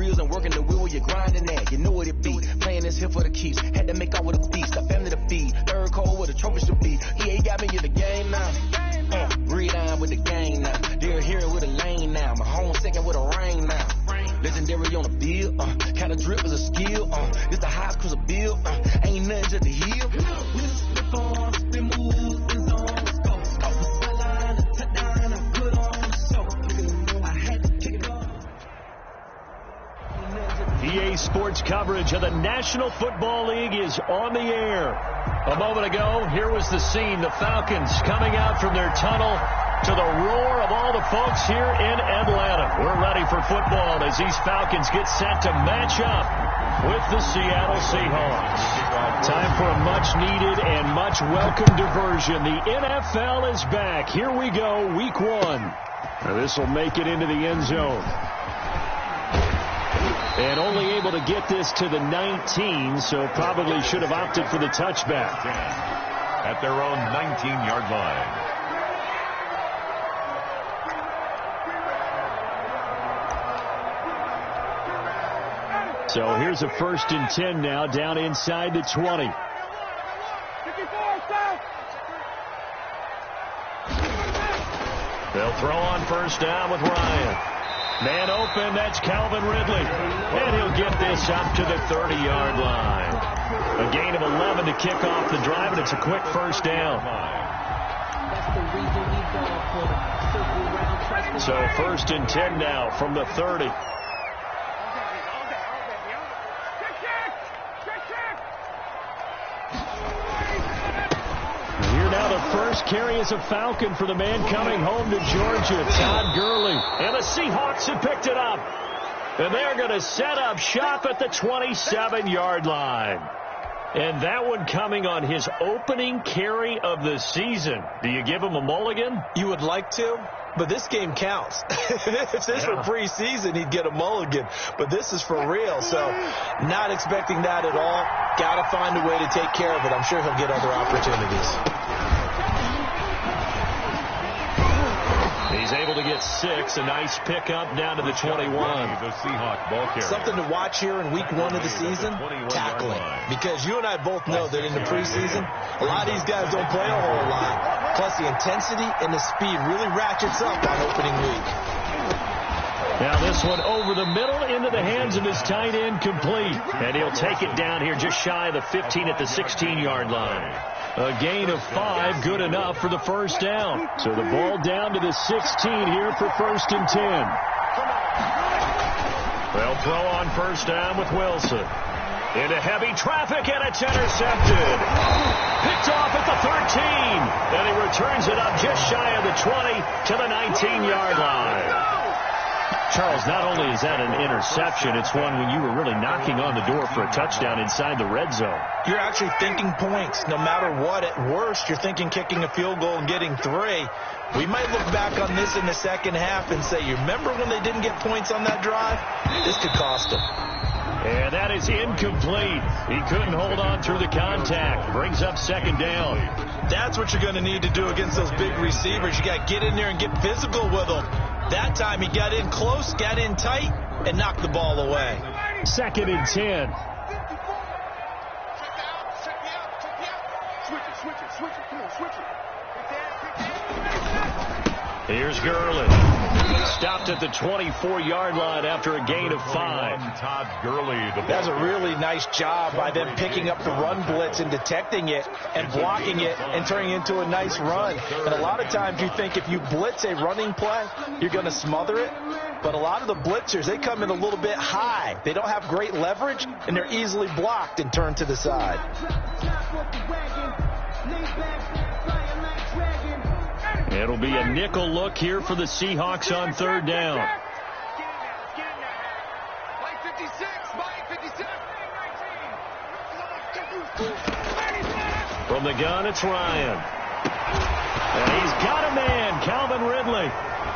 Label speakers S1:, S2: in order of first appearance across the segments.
S1: reels and working the wheel where you're grinding at. You know what it be. Playing this here for the keeps. Had to make out with a beast. A family to feed. Third cold where the trophy should be. EA got me in the game now. Read on with the gang now. They're here with a lane now. My home second with a rain now. Legendary on the bill. Kind of drip is a skill. This the highest cruiser bill. Ain't nothing just the hill.
S2: EA Sports coverage of the National Football League is on the air. A moment ago, here was the scene. The Falcons coming out from their tunnel to the roar of all the folks here in Atlanta. We're ready for football as these Falcons get set to match up with the Seattle Seahawks. Time for a much-needed and much-welcome diversion. The NFL is back. Here we go, Week 1. Now, this will make it into the end zone. And only able to get this to the 19, so probably should have opted for the touchback.
S3: At their own 19-yard line.
S2: So here's a 1st and 10 now, down inside the 20. They'll throw on 1st down with Ryan. Man open, that's Calvin Ridley. And he'll get this up to the 30-yard line. A gain of 11 to kick off the drive, and it's a quick 1st down. So 1st and 10 now from the 30. First carry is a Falcon for the man coming home to Georgia, Todd Gurley. And the Seahawks have picked it up. And they're going to set up shop at the 27-yard line. And that one coming on his opening carry of the season. Do you give him a mulligan?
S1: You would like to, but this game counts. If this were preseason, he'd get a mulligan. But this is for real, so not expecting that at all. Got to find a way to take care of it. I'm sure he'll get other opportunities.
S2: He's able to get 6. A nice pickup down to the 21.
S3: The Seahawks ball carrier.
S1: Something to watch here in week 1 of the season, tackling. Because you and I both know that in the preseason, a lot of these guys don't play a whole lot. Plus the intensity and the speed really ratchets up on opening week.
S2: Now this one over the middle into the hands of his tight end, complete. And he'll take it down here just shy of the 15 at the 16-yard line. A gain of 5, good enough for the 1st down. So the ball down to the 16 here for 1st and 10. They'll throw on 1st down with Wilson. Into heavy traffic, and it's intercepted. Picked off at the 13. And he returns it up just shy of the 20 to the 19-yard line. Charles, not only is that an interception, it's one when you were really knocking on the door for a touchdown inside the red zone.
S1: You're actually thinking points. No matter what, at worst, you're thinking kicking a field goal and getting 3. We might look back on this in the second half and say, you remember when they didn't get points on that drive? This could cost them.
S2: And that is incomplete. He couldn't hold on through the contact. Brings up 2nd down.
S1: That's what you're going to need to do against those big receivers. You got to get in there and get physical with them. That time he got in close, got in tight, and knocked the ball away.
S2: 2nd and 10. Here's Gurley. Stopped at the 24-yard line after a gain of 5.
S3: Todd Gurley.
S1: That's a really nice job by them picking up the run blitz and detecting it and blocking it and turning it into a nice run. And a lot of times you think if you blitz a running play, you're going to smother it. But a lot of the blitzers, they come in a little bit high. They don't have great leverage, and they're easily blocked and turned to the side.
S2: It'll be a nickel look here for the Seahawks on 3rd down. From the gun, it's Ryan. And he's got a man, Calvin Ridley.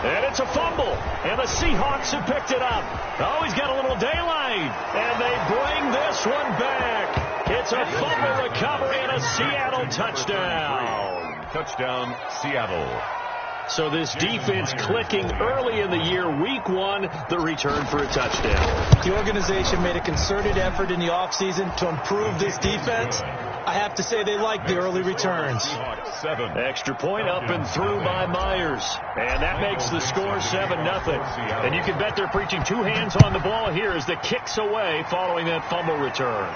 S2: And it's a fumble. And the Seahawks have picked it up. Oh, he's got a little daylight. And they bring this one back. It's a fumble recovery and a Seattle touchdown.
S3: Touchdown, Seattle.
S2: So this defense clicking early in the year, week one, the return for a touchdown.
S4: The organization made a concerted effort in the offseason to improve this defense. I have to say they like the early returns.
S2: Extra point up and through by Myers. And that makes the score 7-0. And you can bet they're preaching two hands on the ball here as the kick's away following that fumble return.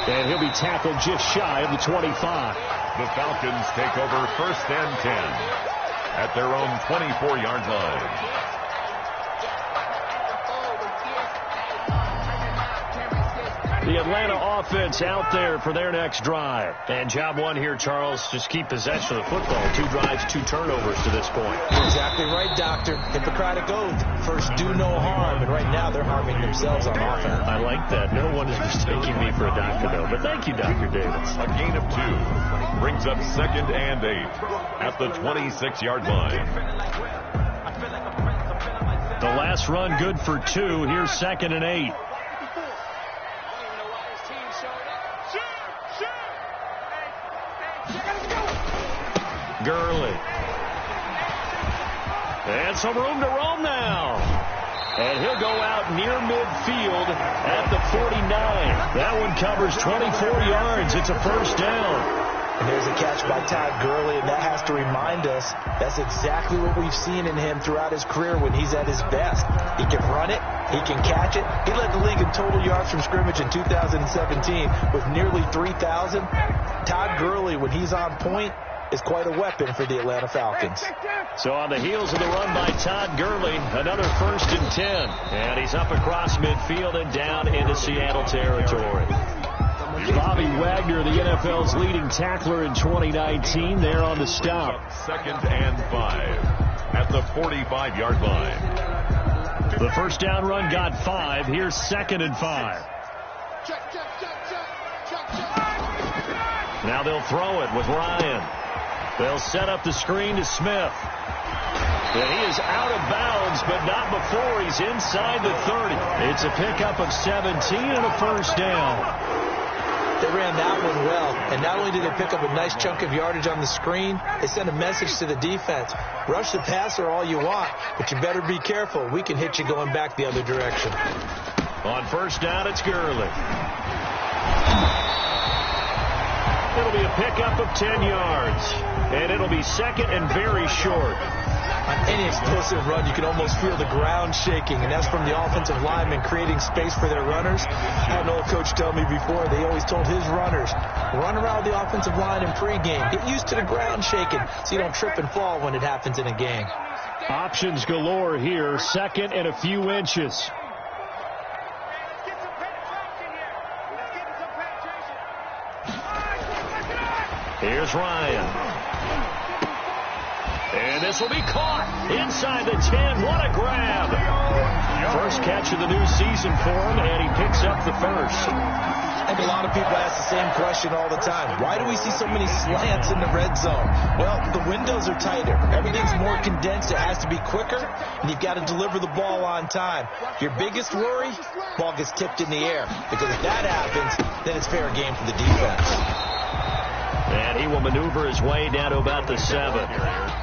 S2: And he'll be tackled just shy of the 25.
S3: The Falcons take over 1st and 10 at their own 24-yard line.
S2: The Atlanta offense out there for their next drive. And job one here, Charles, just keep possession of the football. 2 drives, 2 turnovers to this point.
S4: Exactly right, Doctor. Hippocratic oath. First, do no harm. And right now, they're harming themselves on offense.
S2: I like that. No one is mistaking me for a doctor, though. But thank you, Dr. Davis.
S3: A gain of 2 brings up 2nd and 8 at the 26-yard line.
S2: The last run good for 2. Here's 2nd and 8. Gurley. And some room to roam now. And he'll go out near midfield at the 49. That one covers 24 yards. It's a first down.
S4: And there's a catch by Todd Gurley, and that has to remind us that's exactly what we've seen in him throughout his career when he's at his best. He can run it. He can catch it. He led the league in total yards from scrimmage in 2017 with nearly 3,000. Todd Gurley, when he's on point, is quite a weapon for the Atlanta Falcons.
S2: So on the heels of the run by Todd Gurley, another 1st and 10. And he's up across midfield and down into Seattle territory. Bobby Wagner, the NFL's leading tackler in 2019, there on the stop.
S3: 2nd and 5 at the 45-yard line.
S2: The first down run got 5. Here's 2nd and 5. Now they'll throw it with Ryan. They'll set up the screen to Smith. And he is out of bounds, but not before he's inside the 30. It's a pickup of 17 and a first down.
S4: They ran that one well, and not only did they pick up a nice chunk of yardage on the screen, they sent a message to the defense. Rush the passer all you want, but you better be careful. We can hit you going back the other direction.
S2: On first down, it's Gurley. It'll be a pickup of 10 yards, and it'll be 2nd and very short.
S4: On any explosive run, you can almost feel the ground shaking, and that's from the offensive linemen creating space for their runners. I had an old coach tell me before, they always told his runners, run around the offensive line in pregame. Get used to the ground shaking so you don't trip and fall when it happens in a game.
S2: Options galore here, 2nd and a few inches. Here's Ryan. And this will be caught inside the 10. What a grab. First catch of the new season for him, and he picks up the first.
S4: I think a lot of people ask the same question all the time. Why do we see so many slants in the red zone? Well, the windows are tighter. Everything's more condensed. It has to be quicker, and you've got to deliver the ball on time. Your biggest worry, ball gets tipped in the air, because if that happens, then it's fair game for the defense.
S2: And he will maneuver his way down to about the 7.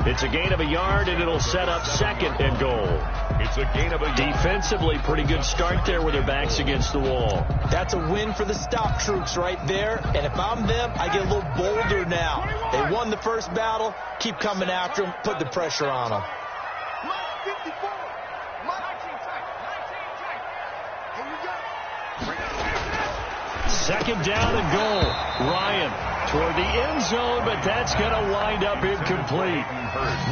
S2: It's a gain of a yard, and it'll set up 2nd and goal.
S3: It's a gain of a yard.
S2: Defensively, pretty good start there with their backs against the wall.
S4: That's a win for the stop troops right there. And if I'm them, I get a little bolder now. They won the first battle. Keep coming after them. Put the pressure on them.
S2: Second down and goal. Ryan toward the end zone, but that's going to wind up incomplete.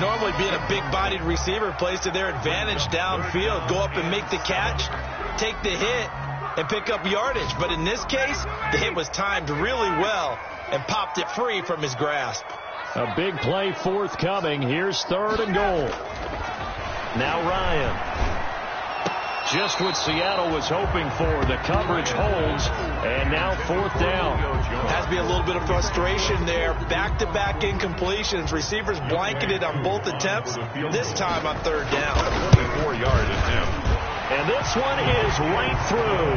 S4: Normally being a big-bodied receiver plays to their advantage downfield. Go up and make the catch, take the hit, and pick up yardage. But in this case, the hit was timed really well and popped it free from his grasp.
S2: A big play forthcoming. Here's 3rd and goal. Now Ryan. Just what Seattle was hoping for. The coverage holds, and now 4th down.
S4: Has to be a little bit of frustration there. Back-to-back incompletions. Receivers blanketed on both attempts, this time on 3rd down.
S3: 24-yard attempt.
S2: And this one is right through.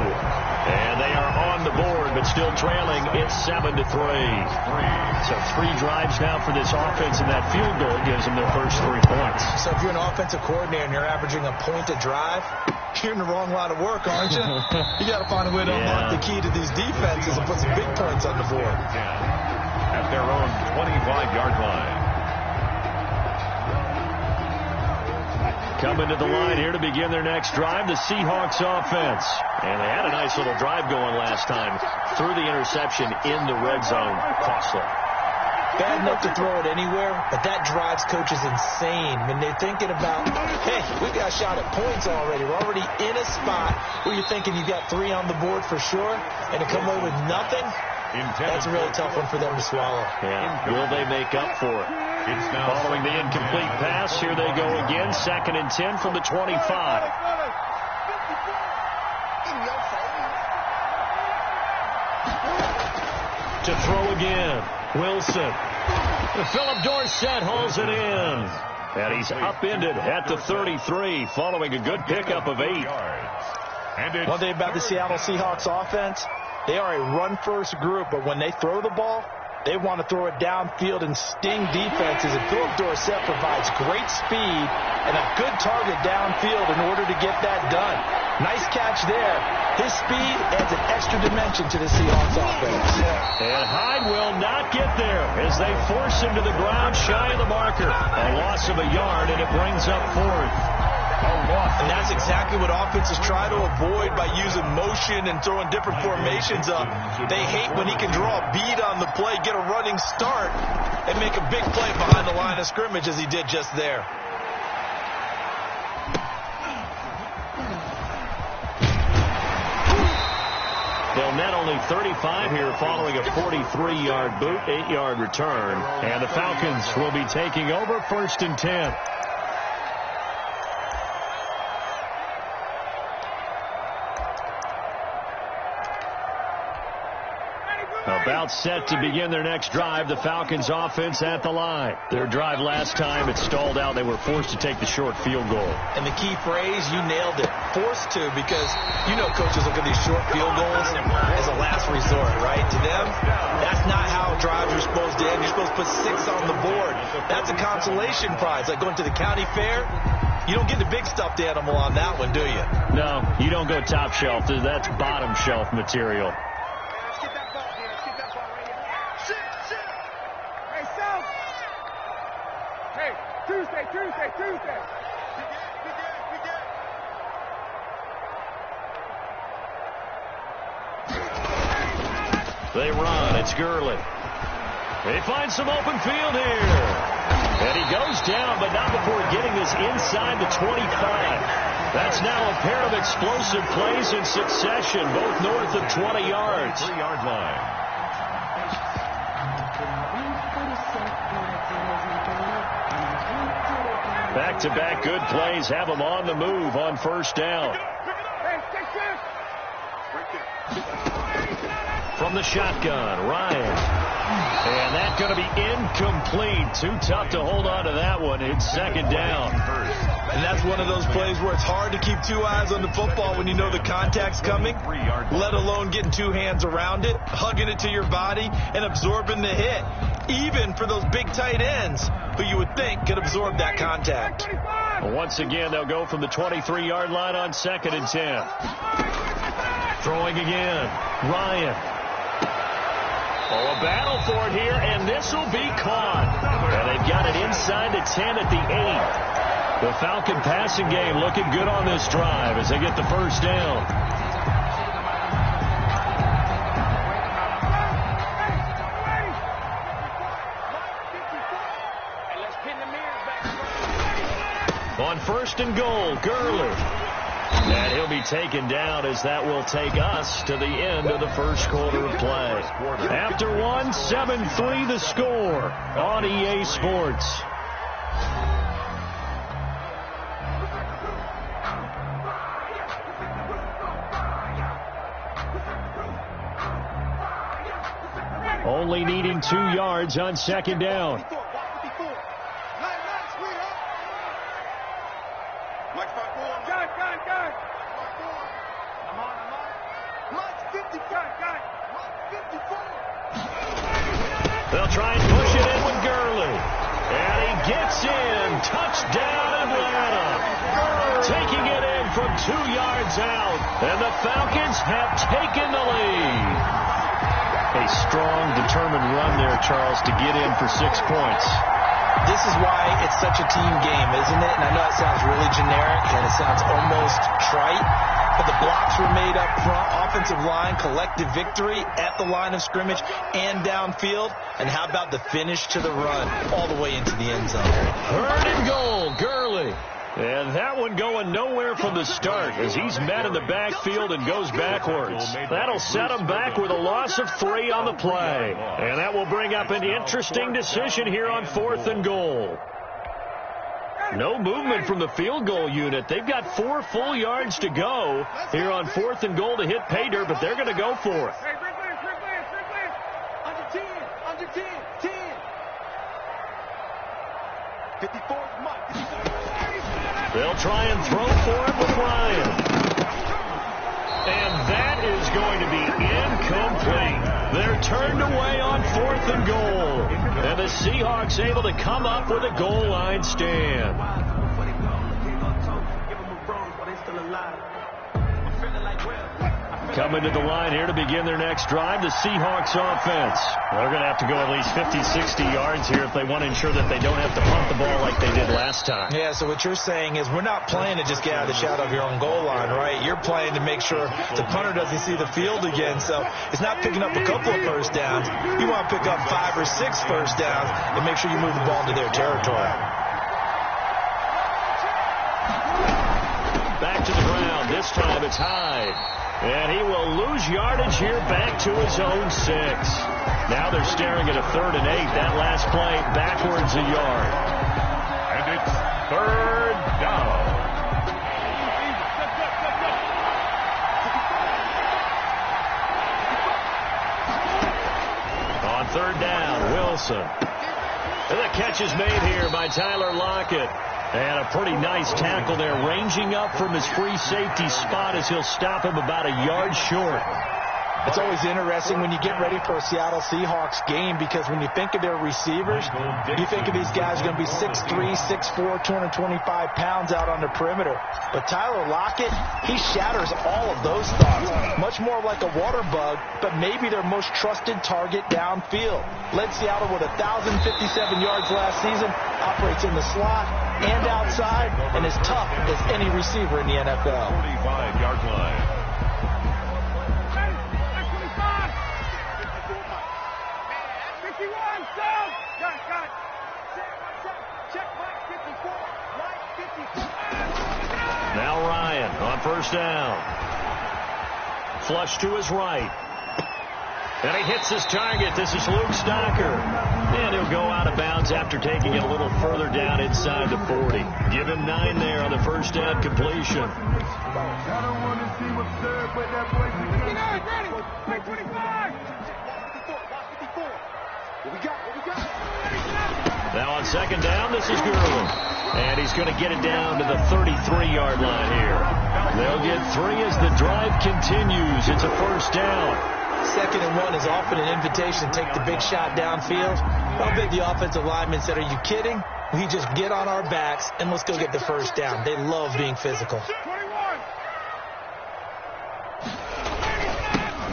S2: And they are on the board, but still trailing. It's 7-3. So 3 drives now for this offense, and that field goal gives them their first 3 points.
S4: So if you're an offensive coordinator and you're averaging a point a drive, you're in the wrong line of work, aren't you? You got to find a way to unlock the key to these defenses and put some big points on the board.
S3: At their own 25-yard line.
S2: Coming to the line here to begin their next drive, the Seahawks offense. And they had a nice little drive going last time. Threw the interception in the red zone. Costly.
S4: Bad enough to throw it anywhere, but that drives coaches insane when they're thinking about, hey, we've got a shot at points already. We're already in a spot where you're thinking you've got 3 on the board for sure, and to come away with nothing, that's a really tough one for them to swallow.
S2: Yeah. Will they make up for it? Following the incomplete pass, here they go again. 2nd and 10 from the 25. To throw again. Wilson. Philip Dorsett hauls it in. And he's upended at the 33 following a good pickup of 8.
S4: One thing about the Seattle Seahawks offense, they are a run-first group, but when they throw the ball, they want to throw it downfield and sting defenses, and Philip Dorsett provides great speed and a good target downfield in order to get that done. Nice catch there. His speed adds an extra dimension to the Seahawks offense.
S2: And Hyde will not get there as they force him to the ground shy of the marker. A loss of a yard, and it brings up 4th.
S4: And that's exactly what offenses try to avoid by using motion and throwing different formations up. They hate when he can draw a bead on the play, get a running start, and make a big play behind the line of scrimmage as he did just there.
S2: They'll net only 35 here following a 43-yard boot, 8-yard return. And the Falcons will be taking over 1st and 10. About set to begin their next drive. The Falcons offense at the line. Their drive last time, it stalled out. They were forced to take the short field goal.
S4: And the key phrase, you nailed it. Forced to, because you know coaches look at these short field goals as a last resort, right? To them, that's not how drives are supposed to end. You're supposed to put 6 on the board. That's a consolation prize. Like going to the county fair, you don't get the big stuffed animal on that one, do you?
S2: No, you don't go top shelf. That's bottom shelf material.
S5: Tuesday.
S2: They run. It's Gurley. They find some open field here. And he goes down, but not before getting this inside the 25. That's now a pair of explosive plays in succession, both north of 20 yards.
S3: 3-yard line.
S2: Back-to-back good plays have them on the move on 1st down. From the shotgun, Ryan. And that's going to be incomplete. Too tough to hold on to that one. It's 2nd down.
S4: And that's one of those plays where it's hard to keep 2 eyes on the football when you know the contact's coming, let alone getting 2 hands around it, hugging it to your body, and absorbing the hit. Even for those big tight ends who you would think could absorb that contact.
S2: Once again, they'll go from the 23-yard line on 2nd and 10. Throwing again. Ryan. Oh, a battle for it here, and this will be caught. And they've got it inside the 10 at the 8. The Falcon passing game looking good on this drive as they get the 1st down. On 1st and goal, Gurley. And he'll be taken down as that will take us to the end of the 1st quarter of play. After 1, 7-3 the score on EA Sports. Only needing 2 yards on 2nd down. They'll try and push it in with Gurley. And he gets in. Touchdown, Atlanta. Taking it in from 2 yards out. And the Falcons have taken the lead. A strong, determined run there, Charles, to get in for 6 points.
S4: This is why it's such a team game, isn't it? And I know it sounds really generic and it sounds almost trite, but the blocks were made up front, offensive line, collective victory at the line of scrimmage and downfield. And how about the finish to the run all the way into the end zone?
S2: Third and goal, Gurley. And that one going nowhere from the start as he's met in the backfield and goes backwards. That'll set him back with a loss of 3 on the play. And that will bring up an interesting decision here on 4th and goal. No movement from the field goal unit. They've got 4 full yards to go here on 4th and goal to hit pay dirt, but they're going to go for it.
S1: Under 10. 54
S2: They'll try and throw for it with Ryan. And that is going to be incomplete. They're turned away on 4th and goal. And the Seahawks able to come up with a goal line stand. Coming to the line here to begin their next drive, the Seahawks offense. They're going to have to go at least 50, 60 yards here if they want to ensure that they don't have to punt the ball like they did last time.
S4: Yeah, so what you're saying is we're not playing to just get out of the shadow of your own goal line, right? You're playing to make sure the punter doesn't see the field again. So it's not picking up a couple of first downs. You want to pick up 5 or 6 first downs and make sure you move the ball into their territory.
S2: Back to the ground. This time it's Hyde. And he will lose yardage here back to his own 6. Now they're staring at a 3rd and 8. That last play backwards a yard.
S3: And it's 3rd down.
S2: On 3rd down, Wilson. And the catch is made here by Tyler Lockett. And a pretty nice tackle there, ranging up from his free safety spot as he'll stop him about a yard short.
S4: It's always interesting when you get ready for a Seattle Seahawks game because when you think of their receivers, you think of these guys going to be 6'3", 6'4", 225 pounds out on the perimeter. But Tyler Lockett, he shatters all of those thoughts. Much more like a water bug, but maybe their most trusted target downfield. Led Seattle with 1,057 yards last season, operates in the slot and outside, and as tough as any receiver in the NFL.
S3: 45-yard line.
S2: Now Ryan on 1st down. Flush to his right. And he hits his target. This is Luke Stocker. And he'll go out of bounds after taking it a little further down inside the 40. Give him 9 there on the 1st down completion. Now on 2nd down, this is Gurley. And he's going to get it down to the 33-yard line here. They'll get 3 as the drive continues. It's a 1st down.
S4: 2nd and 1 is often an invitation to take the big shot downfield. I bet the offensive lineman said, are you kidding? We just get on our backs and let's go get the 1st down. They love being physical.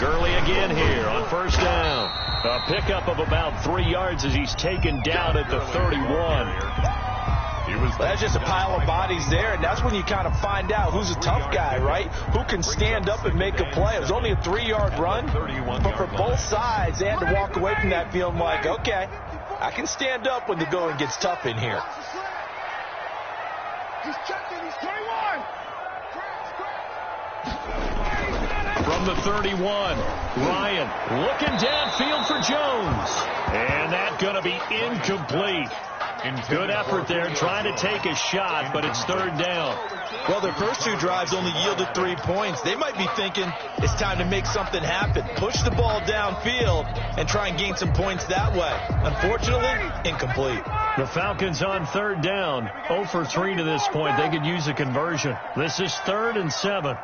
S2: Gurley again here on 1st down. A pickup of about 3 yards as he's taken down at the 31.
S4: That's just a pile of bodies there, and that's when you kind of find out who's a tough guy, right? Who can stand up and make a play. It was only a 3-yard run, but for both sides, they had to walk away from that feeling like, okay, I can stand up when the going gets tough in here.
S2: From the 31, Ryan looking downfield for Jones. And that's going to be incomplete. Good effort there, trying to take a shot, but it's 3rd down.
S4: Well, their first 2 drives only yielded 3 points. They might be thinking it's time to make something happen. Push the ball downfield and try and gain some points that way. Unfortunately, incomplete.
S2: The Falcons on 3rd down, 0 for 3 to this point. They could use a conversion. This is 3rd and 7.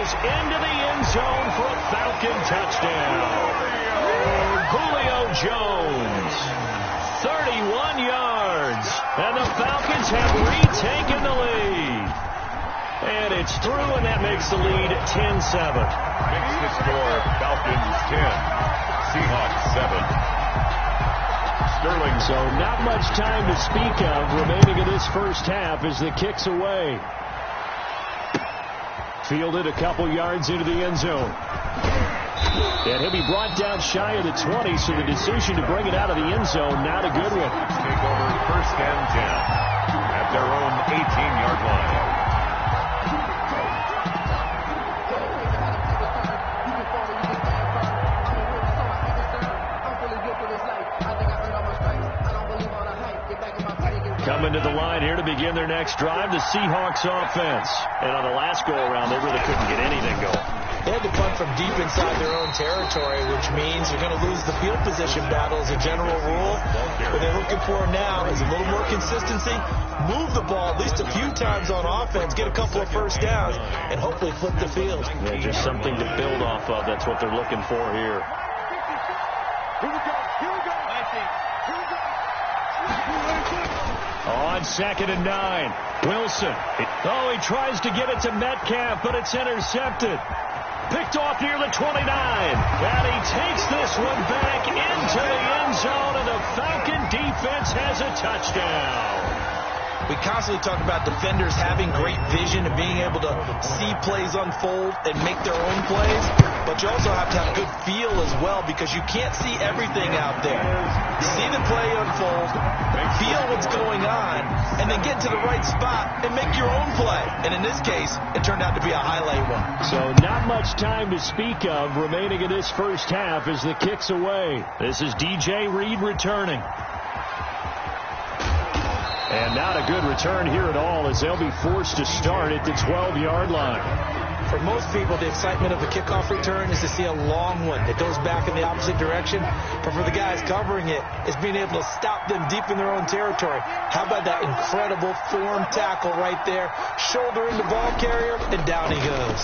S2: goes into the end zone for a Falcon touchdown. Julio Jones, 31 yards, and the Falcons have retaken the lead. And it's through, and that makes the lead 10-7.
S3: Makes the score Falcons 10, Seahawks 7. Sterling.
S2: So not much time to speak of remaining in this first half as the kick's away. Fielded a couple yards into the end zone. And he'll be brought down shy of the 20, so the decision to bring it out of the end zone, not a good one.
S3: Take over first and 10 at their own 18-yard line.
S2: Coming to the line here to begin their next drive, the Seahawks offense. And on the last go-around, they really couldn't get anything going.
S4: They had to punt from deep inside their own territory, which means you're going to lose the field position battle as a general rule. What they're looking for now is a little more consistency, move the ball at least a few times on offense, get a couple of first downs, and hopefully flip the field.
S2: Yeah, just something to build off of. That's what they're looking for here. On 2nd and 9, Wilson. Oh, he tries to get it to Metcalf, but it's intercepted. Picked off near the 29. And he takes this one back into the end zone, and the Falcon defense has a touchdown.
S4: We constantly talk about defenders having great vision and being able to see plays unfold and make their own plays, but you also have to have good feel as well, because you can't see everything out there. See the play unfold, feel what's going on, and then get to the right spot and make your own play. And in this case, it turned out to be a highlight one.
S2: So not much time to speak of remaining in this first half as the kick's away. This is DJ Reed returning. And not a good return here at all, as they'll be forced to start at the 12-yard line.
S4: For most people, the excitement of the kickoff return is to see a long one that goes back in the opposite direction. But for the guys covering it, it's being able to stop them deep in their own territory. How about that incredible form tackle right there? Shoulder in the ball carrier, and down he goes.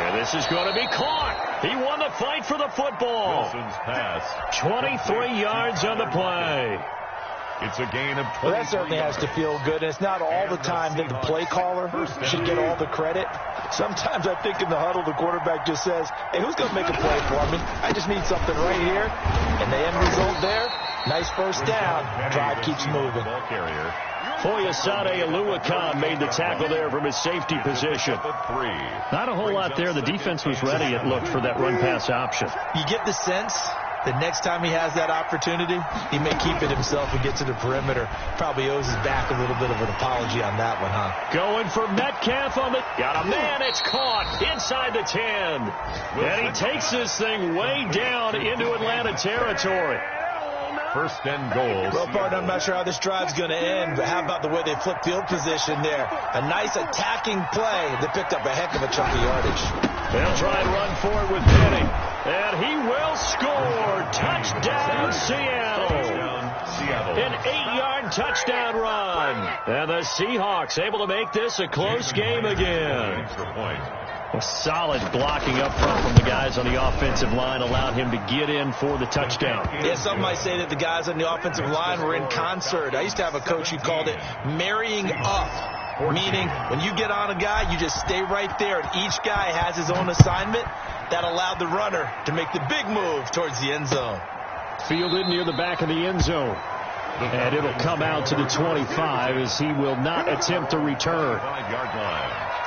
S2: And this is going to be caught. He won the fight for the football.
S3: Wilson's pass.
S2: 23 yards on the play.
S3: It's a gain of 20.
S4: Well, that certainly has to feel good. It's not all the time that the play caller should get all the credit. Sometimes I think in the huddle, the quarterback just says, hey, who's going to make a play for me? I just need something right here. And the end result there, nice first down. Drive keeps moving.
S2: Foyesade Aluakan made the tackle there from his safety position. Not a whole lot there. The defense was ready, it looked, for that run-pass option.
S4: You get the sense that next time he has that opportunity, he may keep it himself and get to the perimeter. Probably owes his back a little bit of an apology on that one, huh?
S2: Going for Metcalf on the... Got a man, it's caught inside the 10. And he takes this thing way down into Atlanta territory.
S3: First and goal.
S4: Well, partner, I'm not sure how this drive's going to end, but how about the way they flip field position there? A nice attacking play that picked up a heck of a chunk of yardage.
S2: They'll try and run for it with Penny. And he will score. Touchdown, Seattle. An 8-yard touchdown run. And the Seahawks able to make this a close game again.
S3: Extra point.
S2: A solid blocking up front from the guys on the offensive line allowed him to get in for the touchdown.
S4: Yeah, some might say that the guys on the offensive line were in concert. I used to have a coach who called it marrying up, meaning when you get on a guy, you just stay right there, and each guy has his own assignment. That allowed the runner to make the big move towards the end zone.
S2: Fielded near the back of the end zone. And it'll come out to the 25 as he will not attempt to return.
S3: 5-yard line.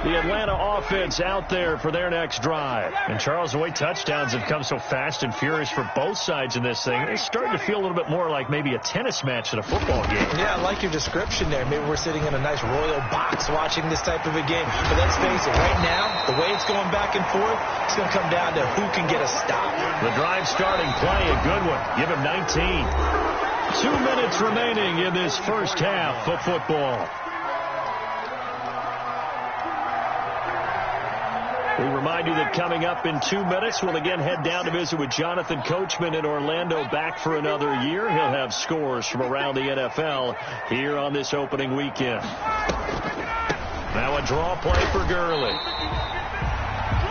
S2: The Atlanta offense out there for their next drive. And Charles, the way touchdowns have come so fast and furious for both sides in this thing, it's starting to feel a little bit more like maybe a tennis match at a football game.
S4: Yeah, I like your description there. Maybe we're sitting in a nice royal box watching this type of a game. But let's face it, right now, the way it's going back and forth, it's going to come down to who can get a stop.
S2: The drive starting play, a good one. Give him 19. 2 minutes remaining in this first half of football. We remind you that coming up in 2 minutes, we'll again head down to visit with Jonathan Coachman in Orlando, back for another year. He'll have scores from around the NFL here on this opening weekend. Now a draw play for Gurley.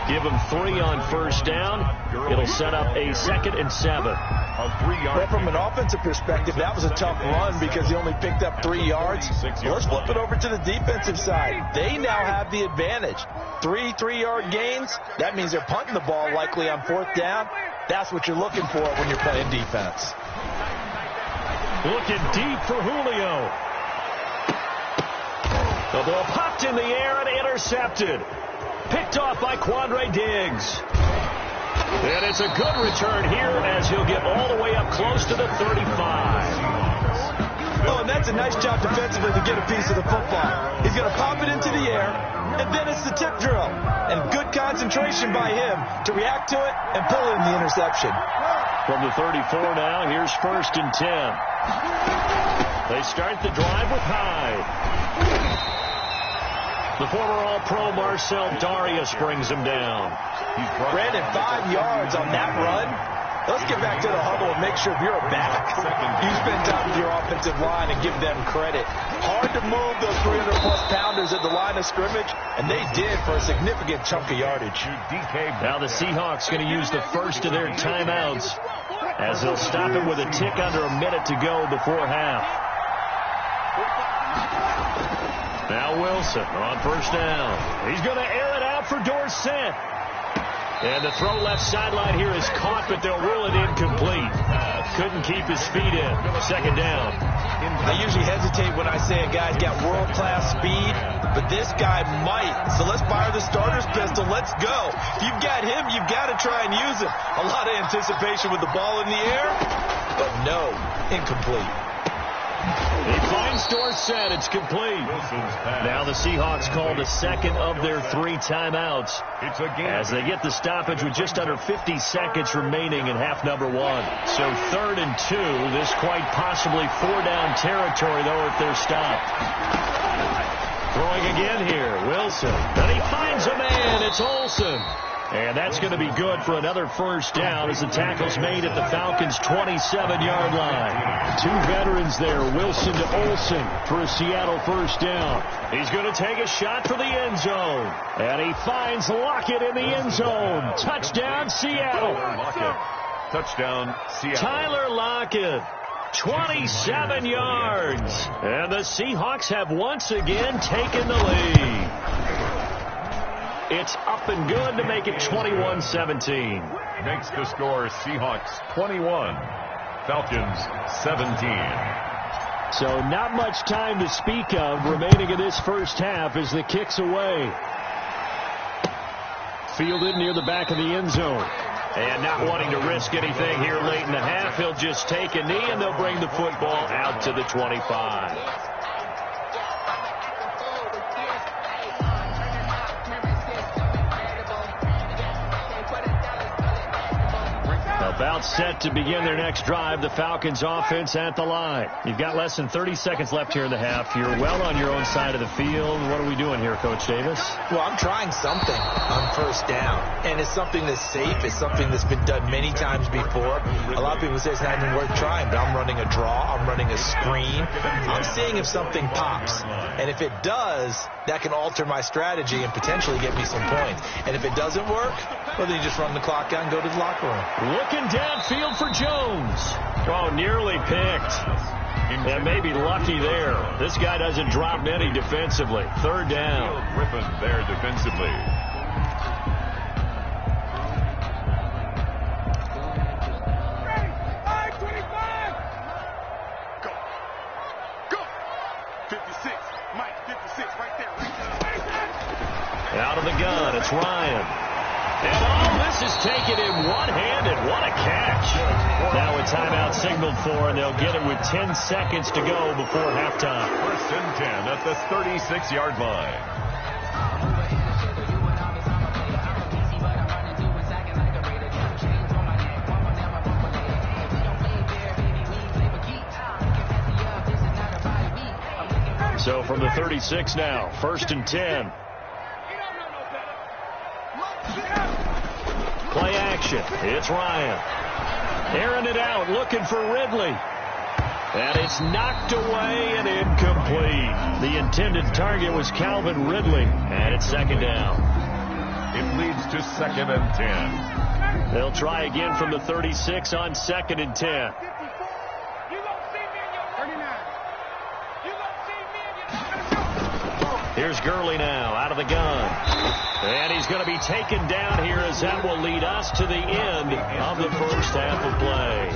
S2: Give him 3 on first down. It'll set up a 2nd and 7.
S4: Well, from an offensive perspective, that was a tough run because he only picked up 3 yards. Let's flip it over to the defensive side. They now have the advantage. 3 3-yard gains. That means they're punting the ball likely on 4th down. That's what you're looking for when you're playing defense.
S2: Looking deep for Julio. The ball popped in the air and intercepted. Picked off by Quandre Diggs. And it's a good return here as he'll get all the way up close to the 35.
S4: Oh, and that's a nice job defensively to get a piece of the football. He's going to pop it into the air, and then it's the tip drill. And good concentration by him to react to it and pull in the interception.
S2: From the 34 now, here's 1st and 10. They start the drive with Hyde. The former All-Pro Marcel Darius brings him down.
S4: Brandon, 5 yards on that run. Let's get back to the huddle and make sure you're back. You spend time with your offensive line and give them credit. Hard to move those 300-plus pounders at the line of scrimmage, and they did for a significant chunk of yardage.
S2: Now the Seahawks going to use the first of their timeouts as they'll stop him with a tick under a minute to go before half. Now Wilson on first down. He's going to air it out for Dorsett. And the throw left sideline here is caught, but they'll rule it incomplete. Couldn't keep his feet in. 2nd down.
S4: I usually hesitate when I say a guy's got world-class speed, but this guy might. So let's fire the starter's pistol. Let's go. If you've got him, you've got to try and use him. A lot of anticipation with the ball in the air, but no, incomplete.
S2: He finds Dorsett. It's complete. Now the Seahawks called a 2nd of their 3 timeouts as they get the stoppage with just under 50 seconds remaining in half number 1. So 3rd and 2. This quite possibly 4-down territory, though, if they're stopped. Throwing again here. Wilson. And he finds a man. It's Olsen. And that's going to be good for another 1st down as the tackle's made at the Falcons' 27-yard line. 2 veterans there, Wilson to Olsen for a Seattle 1st down. He's going to take a shot for the end zone. And he finds Lockett in the end zone. Touchdown, Seattle.
S3: Touchdown, Seattle.
S2: Tyler Lockett. 27 yards. And the Seahawks have once again taken the lead. It's up and good to make it 21-17.
S3: Makes the score Seahawks 21, Falcons 17.
S2: So not much time to speak of remaining in this first half as the kick's away. Fielded near the back of the end zone. And not wanting to risk anything here late in the half, he'll just take a knee and they'll bring the football out to the 25. About set to begin their next drive. The Falcons offense at the line. You've got less than 30 seconds left here in the half. You're well on your own side of the field. What are we doing here, Coach Davis?
S4: Well, I'm trying something on 1st down. And it's something that's safe. It's something that's been done many times before. A lot of people say it's not even worth trying, but I'm running a draw. I'm running a screen. I'm seeing if something pops. And if it does, that can alter my strategy and potentially get me some points. And if it doesn't work, well, then you just run the clock out and go to the locker room.
S2: Looking downfield for Jones. Oh, nearly picked. And maybe lucky there. This guy doesn't drop many defensively. 3rd down.
S3: Griffin there defensively.
S2: Out of the gun, it's Ryan. And all this is taken in one hand, and what a catch. Now a timeout signaled for, and they'll get it with 10 seconds to go before halftime.
S3: 1st and 10 at the 36-yard line.
S2: So from the 36 now, 1st and 10. motion. It's Ryan. Airing it out, looking for Ridley. And it's knocked away and incomplete. The intended target was Calvin Ridley. And it's second down.
S3: It leads to 2nd and 10.
S2: They'll try again from the 36 on 2nd and 10. Here's Gurley now out of the gun. And he's going to be taken down here as that will lead us to the end of the first half of play.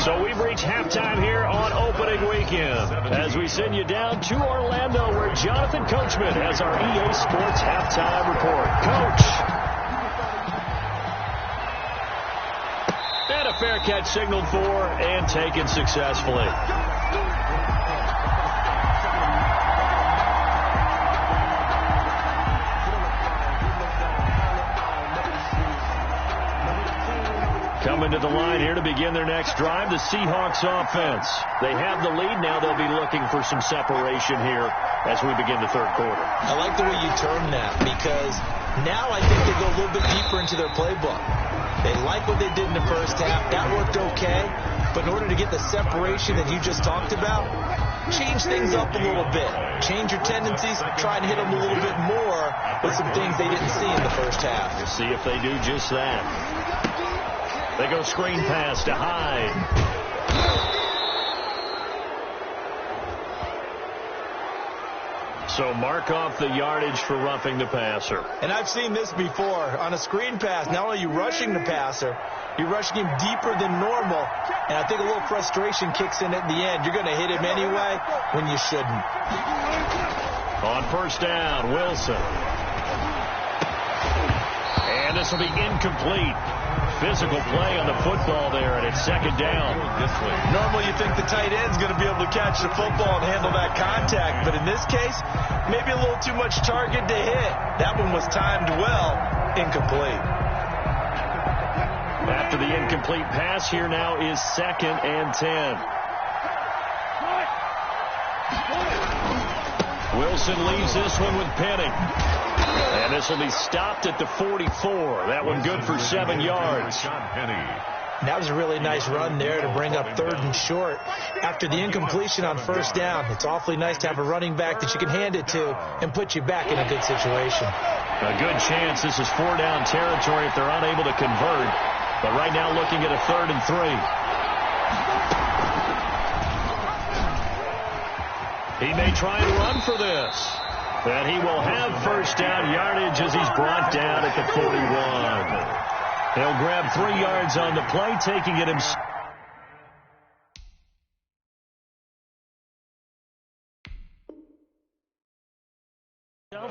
S2: So we've reached halftime here on opening weekend as we send you down to Orlando where Jonathan Coachman has our EA Sports halftime report. Coach. And a fair catch signaled for and taken successfully. Coming to the line here to begin their next drive, the Seahawks offense. They have the lead. Now they'll be looking for some separation here as we begin the third quarter.
S4: I like the way you term that because now I think they go a little bit deeper into their playbook. They like what they did in the first half. That worked okay. But in order to get the separation that you just talked about, change things up a little bit. Change your tendencies. Try and hit them a little bit more with some things they didn't see in the first half.
S2: We'll see if they do just that. They go screen pass to Hyde. So mark off the yardage for roughing the passer.
S4: And I've seen this before. On a screen pass, not only are you rushing the passer, you're rushing him deeper than normal. And I think a little frustration kicks in at the end. You're going to hit him anyway when you shouldn't.
S2: On first down, Wilson. And this will be incomplete. Physical play on the football there, and it's second down.
S4: Normally you think the tight end's going to be able to catch the football and handle that contact, but in this case, maybe a little too much target to hit. That one was timed well. Incomplete.
S2: After the incomplete pass, here now is 2nd and 10. Wilson leaves this one with Penning. And this will be stopped at the 44. That one good for 7 yards.
S4: That was a really nice run there to bring up 3rd and short. After the incompletion on first down, it's awfully nice to have a running back that you can hand it to and put you back in a good situation.
S2: A good chance this is 4-down territory if they're unable to convert. But right now looking at a 3rd and 3. He may try and run for this. And he will have first down yardage as he's brought down at the 41. He'll grab 3 yards on the play, taking it himself.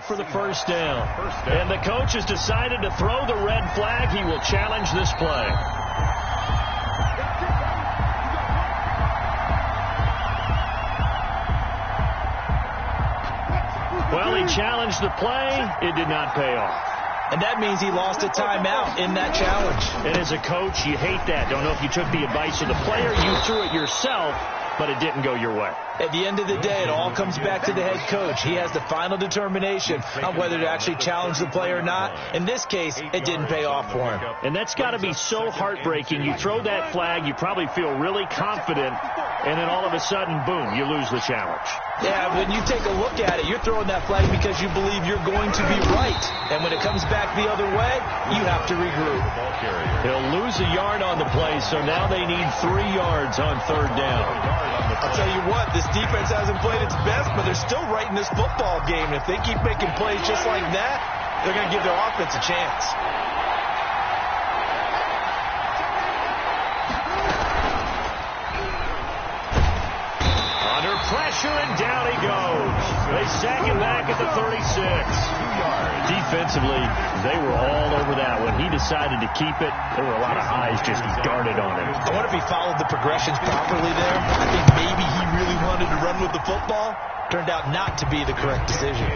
S2: For the first down. And the coach has decided to throw the red flag. He will challenge this play. Well, he challenged the play. It did not pay off.
S4: And that means he lost a timeout in that challenge.
S2: And as a coach, you hate that. Don't know if you took the advice of the player. You threw it yourself, but it didn't go your way.
S4: At the end of the day, it all comes back to the head coach. He has the final determination on whether to actually challenge the play or not. In this case, it didn't pay off for him.
S2: And that's got to be so heartbreaking. You throw that flag, you probably feel really confident, and then all of a sudden, boom, you lose the challenge.
S4: Yeah, when you take a look at it, you're throwing that flag because you believe you're going to be right. And when it comes back the other way, you have to regroup.
S2: He'll lose a yard on the play, so now they need 3 yards on 3rd down.
S4: I'll tell you what, this defense hasn't played its best, but they're still right in this football game. And if they keep making plays just like that, they're going to give their offense a chance.
S2: Under pressure, and down he goes. They sack him back at the 36. 2 yards. Defensively, they were all over that. When he decided to keep it, there were a lot of eyes just darted on him.
S4: I wonder if he followed the progressions properly there. I think maybe he really wanted to run with the football. Turned out not to be the correct decision.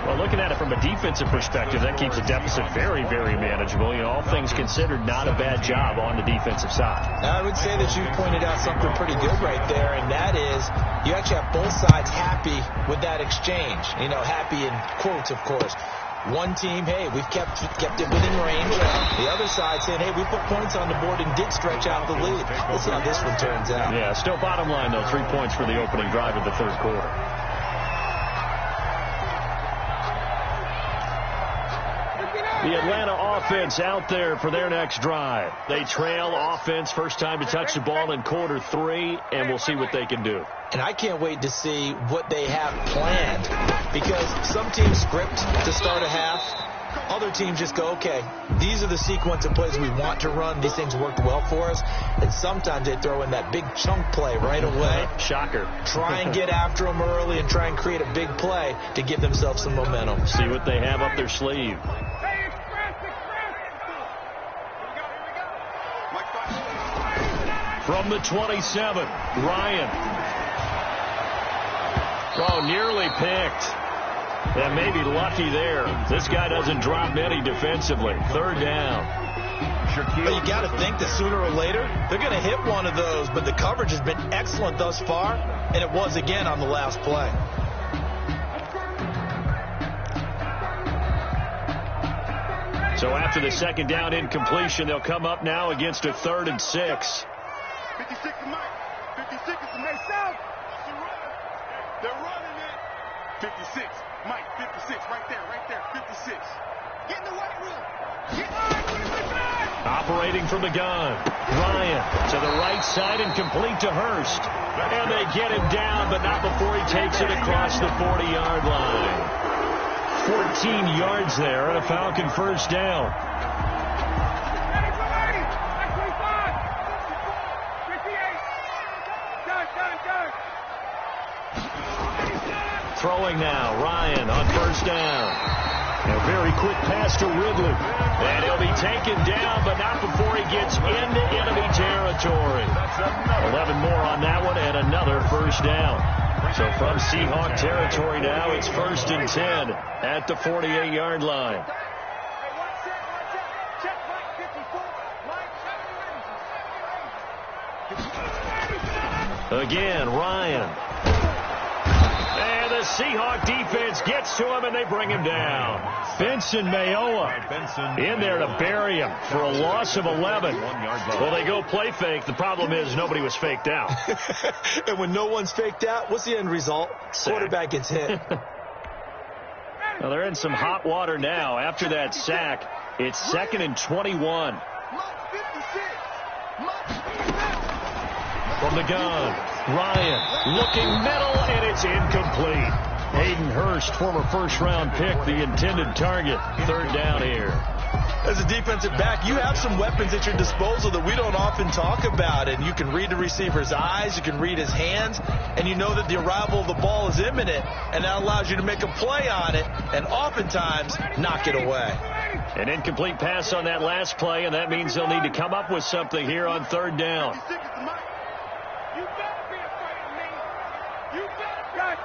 S2: Well, looking at it from a defensive perspective, that keeps the deficit very, very manageable. You know, all things considered, not a bad job on the defensive side.
S4: I would say that you pointed out something pretty good right there, and that is you actually have both sides happy with that exchange. You know, happy in quotes, of course. One team, hey, we've kept it within range. The other side saying, hey, we put points on the board and did stretch out the lead. Let's see how this one turns out.
S2: Yeah, still bottom line, though, 3 points for the opening drive of the third quarter. The Atlanta offense out there for their next drive. They trail offense, first time to touch the ball in quarter 3, and we'll see what they can do.
S4: And I can't wait to see what they have planned, because some teams script to start a half. Other teams just go, okay, these are the sequence of plays we want to run. These things worked well for us. And sometimes they throw in that big chunk play right away.
S2: Shocker.
S4: Try and get after them early and try and create a big play to give themselves some momentum.
S2: See what they have up their sleeve. From the 27, Ryan. Oh, nearly picked. And maybe lucky there. This guy doesn't drop many defensively. Third down.
S4: But you got to think that sooner or later, they're going to hit one of those. But the coverage has been excellent thus far, and it was again on the last play.
S2: So after the second down incompletion, they'll come up now against a 3rd and 6.
S5: 56 is Mike. 56 is the next south. They're running it. 56. Mike, 56. Right there. 56. Get in the weight room.
S2: Operating from the gun. Ryan to the right side and complete to Hurst. And they get him down, but not before he takes it across the 40-yard line. 14 yards there and a Falcon first down. Throwing now, Ryan on first down. A very quick pass to Ridley. And he'll be taken down, but not before he gets into enemy territory. 11 more on that one and another first down. So from Seahawk territory now, it's 1st and 10 at the 48-yard line. Again, Ryan. And the Seahawk defense gets to him, and they bring him down. Benson Mayowa in there to bury him for a loss of 11. Well, they go play fake. The problem is nobody was faked out.
S4: And when no one's faked out, what's the end result? Quarterback gets hit.
S2: Well, they're in some hot water now. After that sack, it's 2nd and 21. From the gun, Ryan looking middle, and it's incomplete. Hayden Hurst, former first-round pick, the intended target. 3rd down here.
S4: As a defensive back, you have some weapons at your disposal that we don't often talk about. And you can read the receiver's eyes, you can read his hands, and you know that the arrival of the ball is imminent, and that allows you to make a play on it and oftentimes knock it away.
S2: An incomplete pass on that last play, and that means they'll need to come up with something here on 3rd down.
S5: You better be afraid of me. You better. Guys.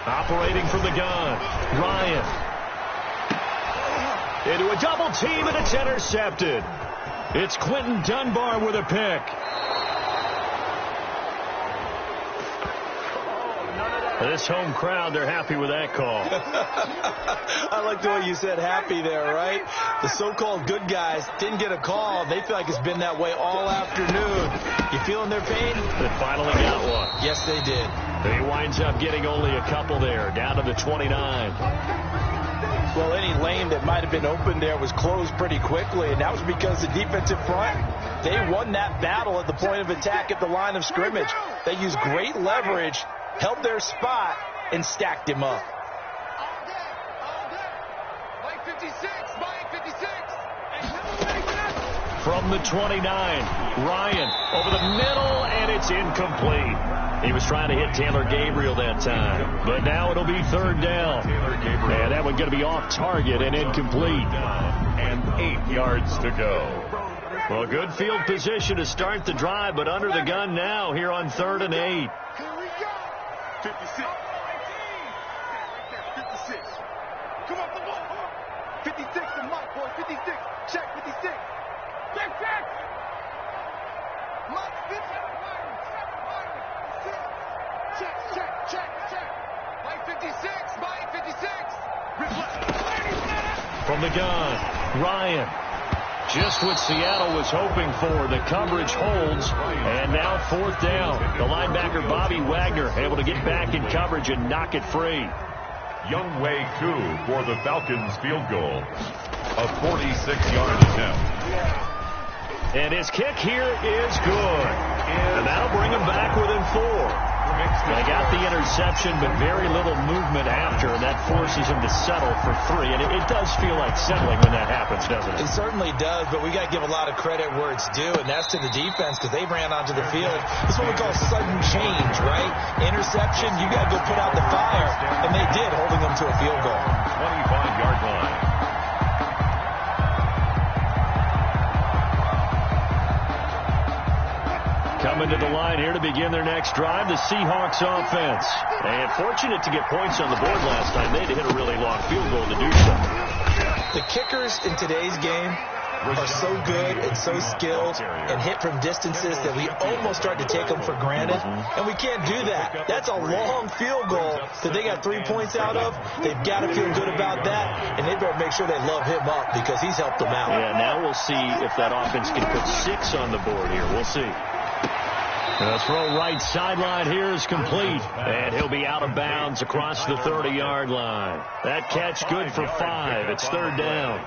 S2: Operating from the gun, Ryan. Into a double team, and it's intercepted. It's Quentin Dunbar with a pick. This home crowd, they're happy with that call.
S4: I like the way you said happy there, right? The so-called good guys didn't get a call. They feel like it's been that way all afternoon. You feeling their pain?
S2: They finally got one.
S4: Yes, they did.
S2: He winds up getting only a couple there, down to the 29.
S4: Well, any lane that might have been open there was closed pretty quickly, and that was because the defensive front, they won that battle at the point of attack at the line of scrimmage. They used great leverage, held their spot, and stacked him up.
S5: Mike 56.
S2: From the 29, Ryan over the middle, and it's incomplete. He was trying to hit Taylor Gabriel that time, but now it'll be 3rd down. And that one's going to be off target and incomplete.
S3: And 8 yards to go.
S2: Well, good field position to start the drive, but under the gun now here on 3rd and 8.
S5: Here we go. 56. Right there, 56. Come off the ball. 56 to Mike, boy. 56. Check 56. Check. Mike 56. Check. Mike 56. Mike 56.
S2: From the gun, Ryan. Just what Seattle was hoping for. The coverage holds, and now 4th down. The linebacker, Bobby Wagner, able to get back in coverage and knock it free.
S3: Younghoe Koo for the Falcons field goal. A 46-yard attempt.
S2: And his kick here is good. And that'll bring him back within 4. They got the interception, but very little movement after, and that forces him to settle for 3. And it does feel like settling when that happens, doesn't it?
S4: It certainly does, but we got to give a lot of credit where it's due, and that's to the defense because they ran onto the field. It's what we call sudden change, right? Interception, you got to go put out the fire, and they did, holding them to a field goal.
S3: 25-yard line.
S2: Coming to the line here to begin their next drive, the Seahawks offense. And fortunate to get points on the board last time. They had to hit a really long field goal to do so.
S4: The kickers in today's game are so good and so skilled and hit from distances that we almost start to take them for granted. And we can't do that. That's a long field goal that they got 3 points out of. They've got to feel good about that, and they better make sure they love him up because he's helped them out.
S2: Yeah, now we'll see if that offense can put 6 on the board here. We'll see. The throw right sideline here is complete, and he'll be out of bounds across the 30-yard line. That catch good for 5. It's 3rd down.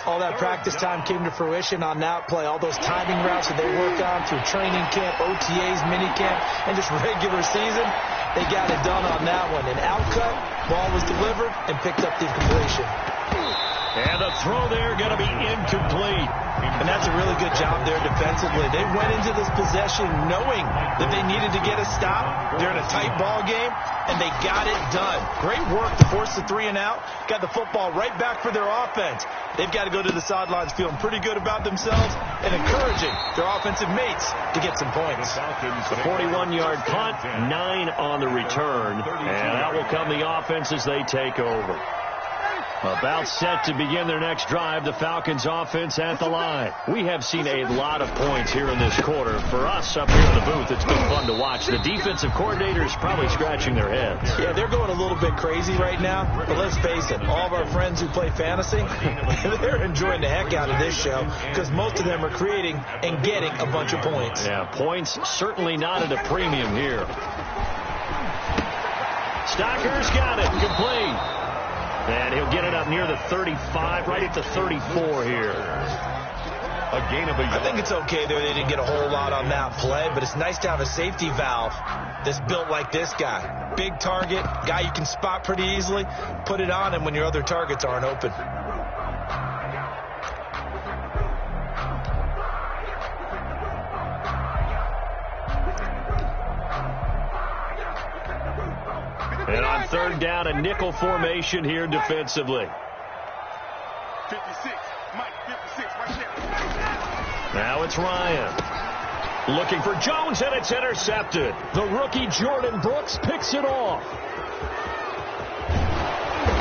S4: All that practice time came to fruition on that play. All those timing routes that they work on through training camp, OTAs, minicamp, and just regular season, they got it done on that one. An outcut, ball was delivered, and picked up the completion.
S2: And the throw there going to be incomplete.
S4: And that's a really good job there defensively. They went into this possession knowing that they needed to get a stop. They're in a tight ball game, and they got it done. Great work to force the 3 and out. Got the football right back for their offense. They've got to go to the sidelines feeling pretty good about themselves and encouraging their offensive mates to get some points.
S2: The 41-yard punt, 9 on the return, and out will come the offense as they take over. About set to begin their next drive, the Falcons offense at the line. We have seen a lot of points here in this quarter. For us up here in the booth, it's been fun to watch. The defensive coordinators probably scratching their heads.
S4: Yeah, they're going a little bit crazy right now, but let's face it, all of our friends who play fantasy, they're enjoying the heck out of this show because most of them are creating and getting a bunch of points.
S2: Yeah, points certainly not at a premium here. Stocker's got it, complete. And he'll get it up near the 35, right at the 34 here.
S3: A gain of a yard.
S4: I think it's okay there. They didn't get a whole lot on that play, but it's nice to have a safety valve that's built like this guy. Big target, guy you can spot pretty easily. Put it on him when your other targets aren't open.
S2: And on 3rd down, a nickel formation here defensively.
S5: 56. Mike 56 right there.
S2: Now it's Ryan. Looking for Jones, and it's intercepted. The rookie Jordan Brooks picks it off.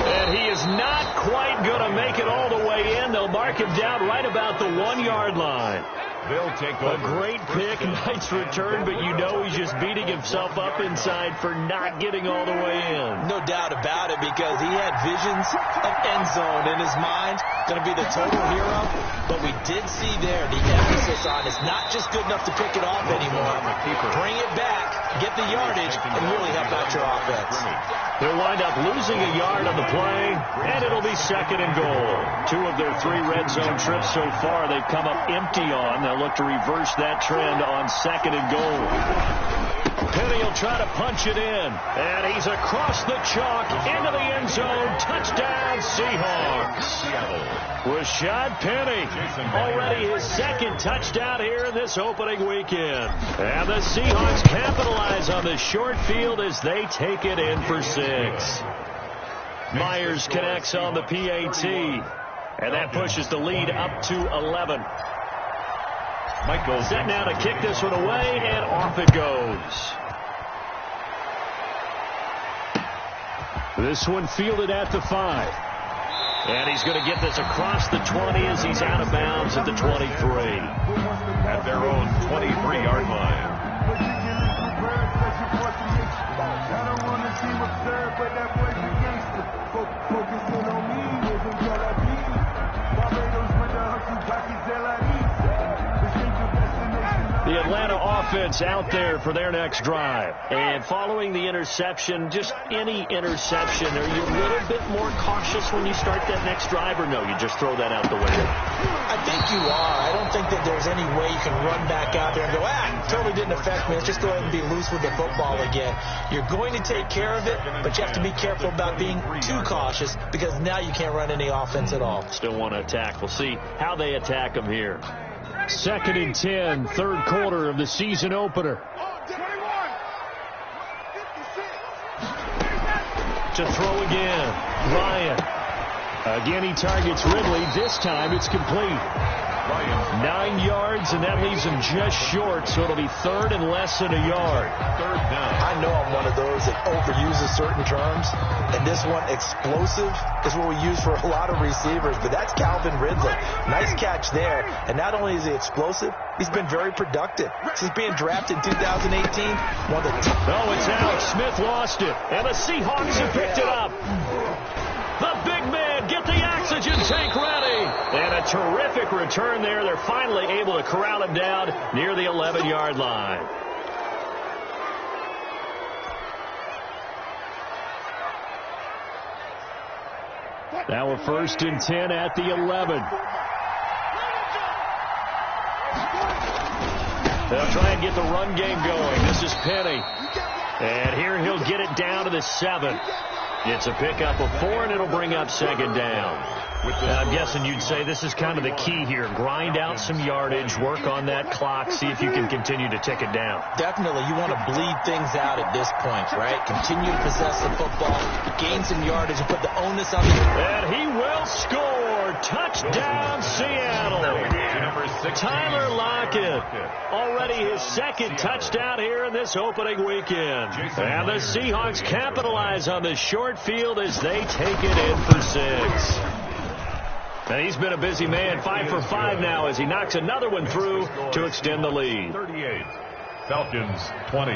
S2: And he is not quite going to make it all the way in. They'll mark him down right about the 1-yard line.
S3: They'll take over.
S2: A great pick, nice return, but you know he's just beating himself up inside for not getting all the way in.
S4: No doubt about it, because he had visions of end zone in his mind. Going to be the total hero. But we did see there the emphasis on it's not just good enough to pick it off anymore. Bring it back, get the yardage, and really help out your offense.
S2: He'll wind up losing a yard on the play, and it'll be 2nd and goal. 2 of their 3 red zone trips so far they've come up empty on. They'll look to reverse that trend on 2nd and goal. Penny will try to punch it in, and he's across the chalk into the end zone. Touchdown, Seahawks. Rashad Penny, already his 2nd touchdown here in this opening weekend. And the Seahawks capitalize on the short field as they take it in for 6. Myers connects on the PAT, and that pushes the lead up to 11. Michael set now to kick this one away, and off it goes. This one fielded at the 5. And he's going to get this across the 20 as he's out of bounds at the 23.
S3: At their own 23-yard line.
S2: The Atlanta offense out there for their next drive. And following the interception, just any interception, are you a little bit more cautious when you start that next drive, or no, you just throw that out the window?
S4: I think you are. I don't think that there's any way you can run back out there and go, totally didn't affect me. Let's just go ahead and be loose with the football again. You're going to take care of it, but you have to be careful about being too cautious because now you can't run any offense at all.
S2: Still want to attack. We'll see how they attack them here. 2nd and 10, third quarter of the season opener. To throw again, Ryan. Again, he targets Ridley. This time it's complete. 9 yards, and that leaves him just short, so it'll be 3rd and less than a yard.
S3: 3rd down.
S4: I know I'm one of those that overuses certain terms, and this one, explosive, is what we use for a lot of receivers, but that's Calvin Ridley. Nice catch there, and not only is he explosive, he's been very productive. Since being drafted in 2018, one of the top.
S2: No, it's out. Smith lost it, and the Seahawks have picked it up. The big man, get the oxygen tank ready. And a terrific return there. They're finally able to corral him down near the 11-yard line. Now a 1st and 10 at the 11. They'll try and get the run game going. This is Penny. And here he'll get it down to the 7. It's a pickup of 4, and it'll bring up 2nd down. I'm guessing you'd say this is kind of the key here. Grind out some yardage, work on that clock, see if you can continue to tick it down.
S4: Definitely. You want to bleed things out at this point, right? Continue to possess the football, gain some yardage, and put the onus on the...
S2: And he will score. Touchdown, Seattle. Tyler Lockett. Already his 2nd touchdown here in this opening weekend. And the Seahawks capitalize on the short field as they take it in for 6. And he's been a busy man, 5 for 5 now as he knocks another one through to extend the lead.
S3: 38, Falcons 20.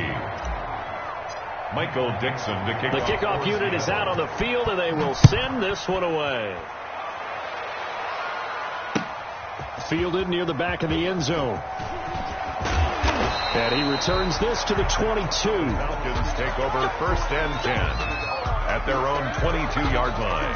S3: Michael Dixon to kick
S2: off. The kickoff unit is out on the field, and they will send this one away. Fielded near the back of the end zone. And he returns this to the 22.
S3: Falcons take over 1st and 10 at their own 22-yard line.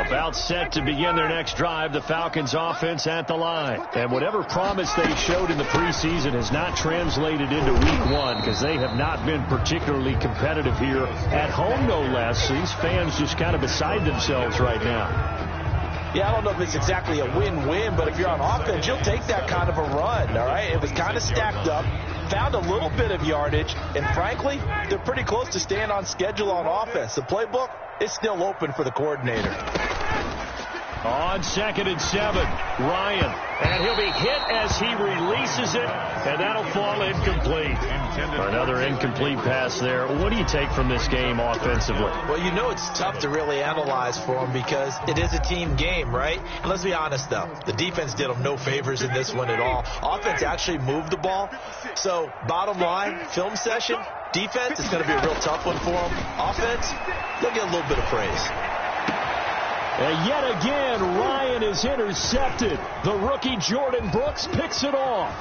S2: About set to begin their next drive, the Falcons offense at the line. And whatever promise they showed in the preseason has not translated into week 1 because they have not been particularly competitive here at home, no less. These fans just kind of beside themselves right now.
S4: Yeah, I don't know if it's exactly a win-win, but if you're on offense, you'll take that kind of a run, all right? It was kind of stacked up, found a little bit of yardage, and frankly, they're pretty close to staying on schedule on offense. The playbook is still open for the coordinator.
S2: On 2nd and 7, Ryan. And he'll be hit as he releases it, and that'll fall incomplete. Another incomplete pass there. What do you take from this game offensively?
S4: Well, you know it's tough to really analyze for them because it is a team game, right? And let's be honest, though. The defense did them no favors in this one at all. Offense actually moved the ball. So, bottom line, film session, defense is going to be a real tough one for them. Offense, they'll get a little bit of praise.
S2: And yet again, Ryan is intercepted. The rookie Jordan Brooks picks it off.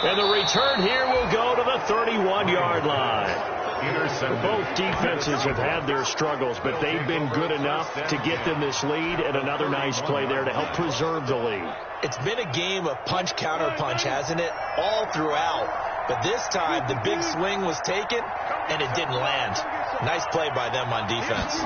S2: And the return here will go to the 31-yard line. Both defenses have had their struggles, but they've been good enough to get them this lead, and another nice play there to help preserve the lead.
S4: It's been a game of punch-counter-punch, hasn't it? All throughout. But this time, the big swing was taken, and it didn't land. Nice play by them on defense.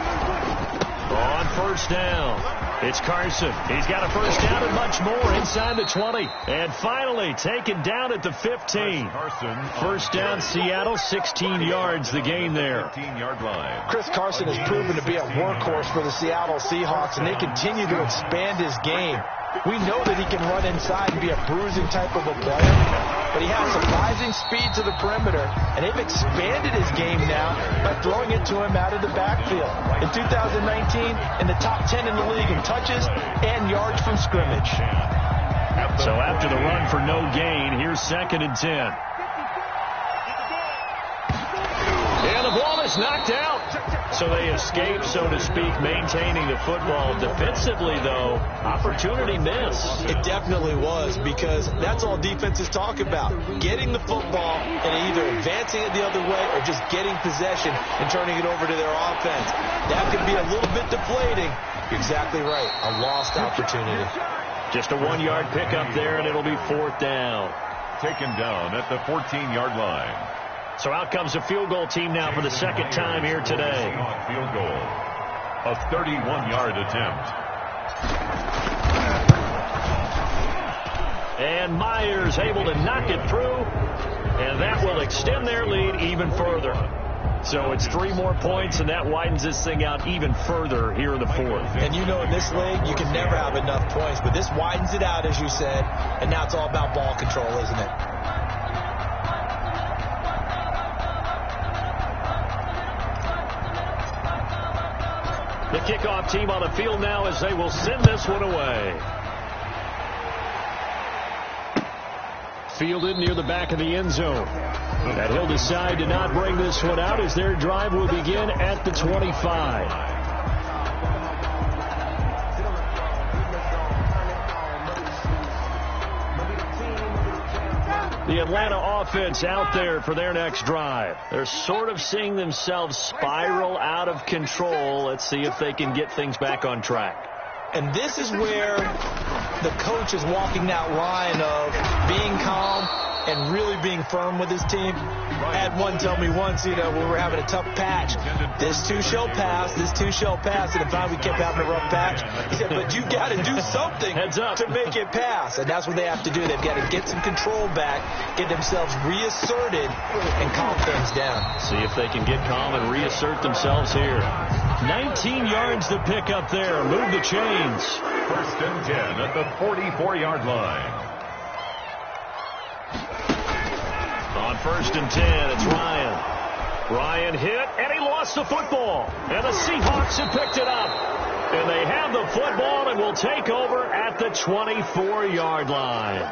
S2: On 1st down, it's Carson. He's got a 1st down and much more inside the 20. And finally, taken down at the 15. 1st down, Seattle, 16 yards the gain there.
S3: 15-yard line.
S4: Chris Carson has proven to be a workhorse for the Seattle Seahawks, and they continue to expand his game. We know that he can run inside and be a bruising type of a player. but he has surprising speed to the perimeter, and they've expanded his game now by throwing it to him out of the backfield. In 2019, in the top 10 in the league in touches and yards from scrimmage.
S2: So after the run for no gain, here's 2nd and 10. And the ball is knocked out. So they escape, so to speak, maintaining the football. Defensively, though, opportunity missed.
S4: It definitely was, because that's all defenses talk about. Getting the football and either advancing it the other way or just getting possession and turning it over to their offense. That could be a little bit deflating. You're exactly right. A lost opportunity.
S2: Just a 1-yard pickup there, and it'll be 4th down.
S3: Taken down at the 14-yard line.
S2: So out comes the field goal team now for the 2nd time here today.
S3: Field goal. A 31-yard attempt.
S2: And Myers able to knock it through, and that will extend their lead even further. So it's 3 more points, and that widens this thing out even further here in the 4th.
S4: And you know, in this league, you can never have enough points, but this widens it out, as you said, and now it's all about ball control, isn't it?
S2: The kickoff team on the field now as they will send this one away. Fielded near the back of the end zone. And he'll decide to not bring this one out as their drive will begin at the 25. The Atlanta offense out there for their next drive. They're sort of seeing themselves spiral out of control. Let's see if they can get things back on track.
S4: And this is where the coach is walking that line of being calm and really being firm with his team. I had one tell me once, when we were having a tough patch, this too shall pass, this too shall pass. And if we kept having a rough patch, he said, but you got to do something to make it pass. And that's what they have to do. They've got to get some control back, get themselves reasserted, and calm things down.
S2: See if they can get calm and reassert themselves here. 19 yards to pick up there. Move the chains.
S3: 1st and 10 at the 44-yard line.
S2: On 1st and 10, it's Ryan. Ryan hit, and he lost the football. And the Seahawks have picked it up. And they have the football and will take over at the 24-yard line.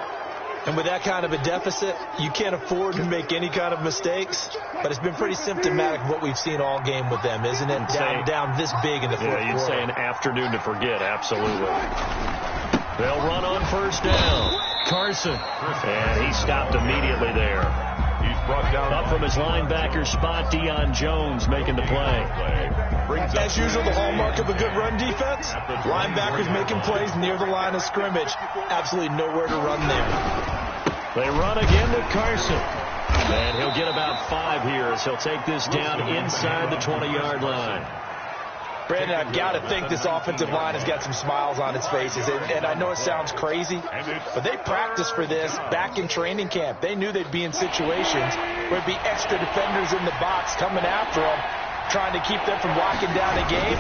S4: And with that kind of a deficit, you can't afford to make any kind of mistakes. But it's been pretty symptomatic of what we've seen all game with them, isn't it? Down this big in the fourth quarter.
S2: You'd say an afternoon to forget, absolutely. They'll run on 1st down. Carson. And he stopped immediately there.
S3: He's brought down
S2: up from his linebacker spot. Deion Jones making the play.
S4: As usual, the hallmark of a good run defense, linebackers making plays near the line of scrimmage. Absolutely nowhere to run there.
S2: They run again to Carson. And he'll get about 5 here as he'll take this down inside the 20-yard line.
S4: Brandon, I've got to think this offensive line has got some smiles on its faces. And I know it sounds crazy, but they practiced for this back in training camp. They knew they'd be in situations where there'd be extra defenders in the box coming after them, trying to keep them from locking down a game.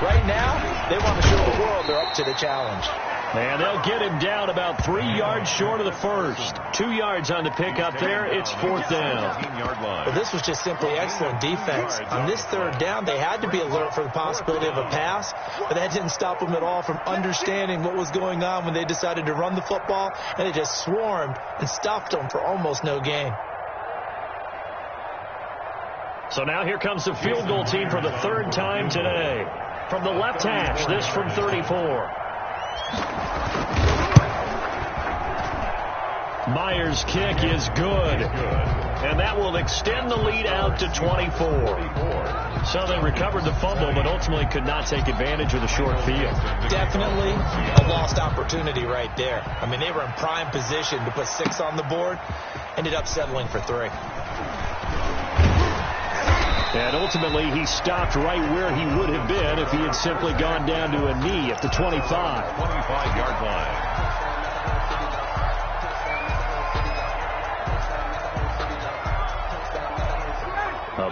S4: Right now, they want to show the world they're up to the challenge.
S2: And they'll get him down about 3 yards short of the first. 2 yards on the pickup there. It's 4th down.
S4: Well, this was just simply excellent defense. On this 3rd down, they had to be alert for the possibility of a pass, but that didn't stop them at all from understanding what was going on when they decided to run the football, and they just swarmed and stopped them for almost no gain.
S2: So now here comes the field goal team for the 3rd time today. From the left hash, this from 34. Myers' kick is good, and that will extend the lead out to 24. So they recovered the fumble, but ultimately could not take advantage of the short field.
S4: Definitely a lost opportunity right there. I mean, they were in prime position to put 6 on the board, ended up settling for 3.
S2: And ultimately, he stopped right where he would have been if he had simply gone down to a knee at the 25.
S3: 25-yard line.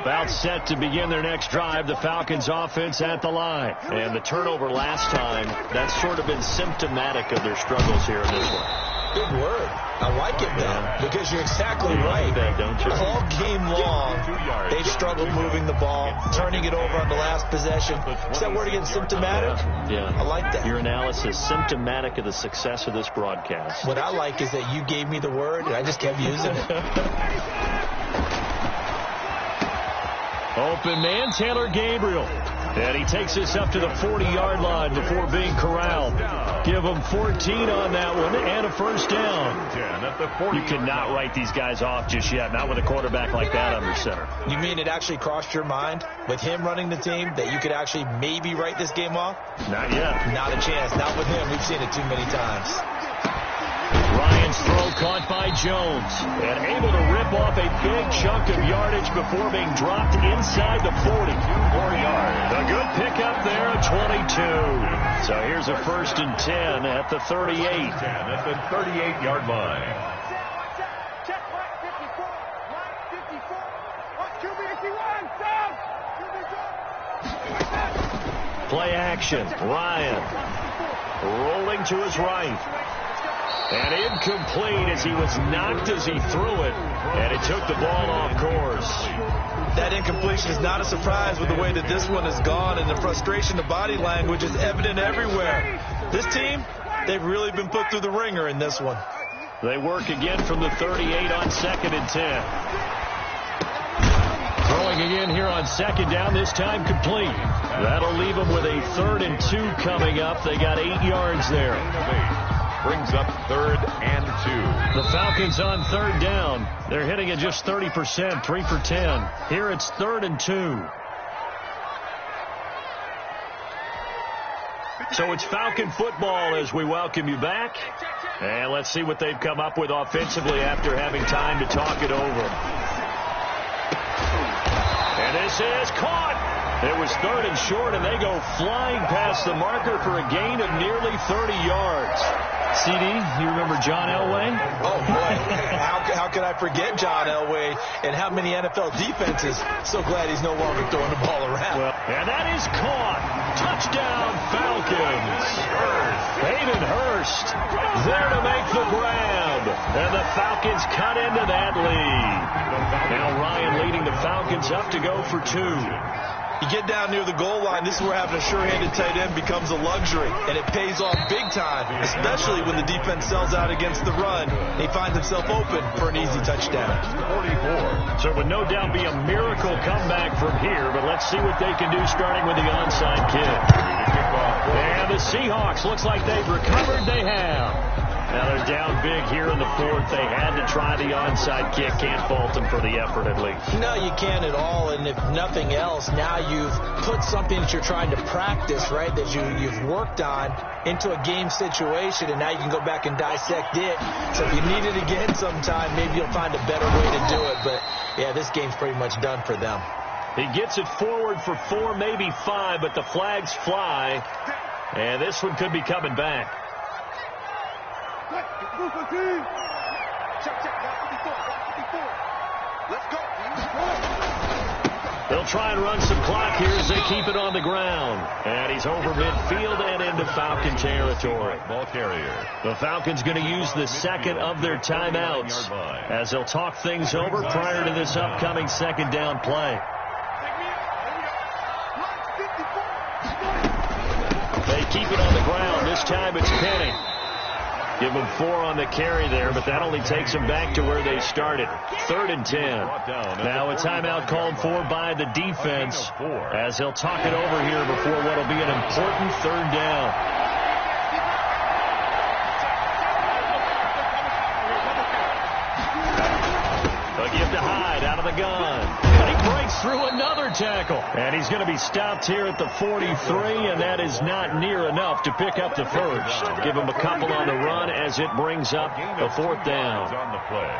S2: About set to begin their next drive, the Falcons offense at the line. And the turnover last time, that's sort of been symptomatic of their struggles here in this one.
S4: big word. I like it, though, because you're exactly right.
S2: That, don't you?
S4: All game long, they've struggled moving the ball, turning it over on the last possession. Is that word again, symptomatic?
S2: Yeah.
S4: I like that.
S2: Your analysis, symptomatic of the success of this broadcast.
S4: What I like is that you gave me the word, and I just kept using it.
S2: Open man, Taylor Gabriel. And he takes us up to the 40-yard line before being corralled. Give him 14 on that one and a first down. You cannot write these guys off just yet, not with a quarterback like that under center.
S4: You mean it actually crossed your mind with him running the team that you could actually maybe write this game off?
S2: Not yet.
S4: Not a chance. Not with him. We've seen it too many times.
S2: Ryan's throw caught by Jones and able to rip off a big chunk of yardage before being dropped inside the 40. 4 yards. A good pickup there at 22. So here's a 1st and 10 at the 38.
S3: 10 at the 38-yard line.
S5: Check, right 54. Right 54. Watch QB 81. Down. QB down.
S2: Play action. Ryan rolling to his right. And incomplete as he was knocked as he threw it. And it took the ball off course.
S4: That incompletion is not a surprise with the way that this one has gone, and the frustration, the body language is evident everywhere. This team, they've really been put through the ringer in this one.
S2: They work again from the 38 on 2nd and 10. Throwing again here on 2nd down, this time complete. That'll leave them with a 3rd and 2 coming up. They got 8 yards there.
S3: Brings up 3rd and 2.
S2: The Falcons on 3rd down. They're hitting at just 30%, 3 for 10. Here it's 3rd and 2. So it's Falcon football as we welcome you back. And let's see what they've come up with offensively after having time to talk it over. And this is caught. It was 3rd and short, and they go flying past the marker for a gain of nearly 30 yards. CD, you remember John Elway?
S4: Oh, boy. How could I forget John Elway and how many NFL defenses? So glad he's no longer throwing the ball around.
S2: Well, and that is caught. Touchdown, Falcons. Hayden Hurst there to make the grab. And the Falcons cut into that lead. Now Ryan leading the Falcons up to go for 2.
S4: You get down near the goal line, this is where having a sure-handed tight end becomes a luxury, and it pays off big time, especially when the defense sells out against the run. He finds himself open for an easy touchdown.
S2: 44. So it would no doubt be a miracle comeback from here, but let's see what they can do starting with the onside kick. And the Seahawks, looks like they've recovered. They have. Now they're down big here in the 4th. They had to try the onside kick. Can't fault them for the effort, at least.
S4: No, you can't at all. And if nothing else, now you've put something that you're trying to practice, right, that you've worked on into a game situation, and now you can go back and dissect it. So if you need it again sometime, maybe you'll find a better way to do it. But, yeah, this game's pretty much done for them.
S2: He gets it forward for 4, maybe 5, but the flags fly. And this one could be coming back. They'll try and run some clock here as they keep it on the ground. And he's over midfield and into Falcon territory.
S3: Ball carrier.
S2: The Falcons going to use the 2nd of their timeouts as they'll talk things over prior to this upcoming 2nd down play. They keep it on the ground. This time it's Penny. Give them 4 on the carry there, but that only takes them back to where they started. 3rd and 10. Now a timeout called for by the defense as they'll talk it over here before what will be an important 3rd down. They'll give to Hyde out of the gun. And he breaks through another tackle. And he's going to be stopped here at the 43, and that is not near enough to pick up the first. Give him a couple on the run as it brings up the 4th down.
S3: On the play.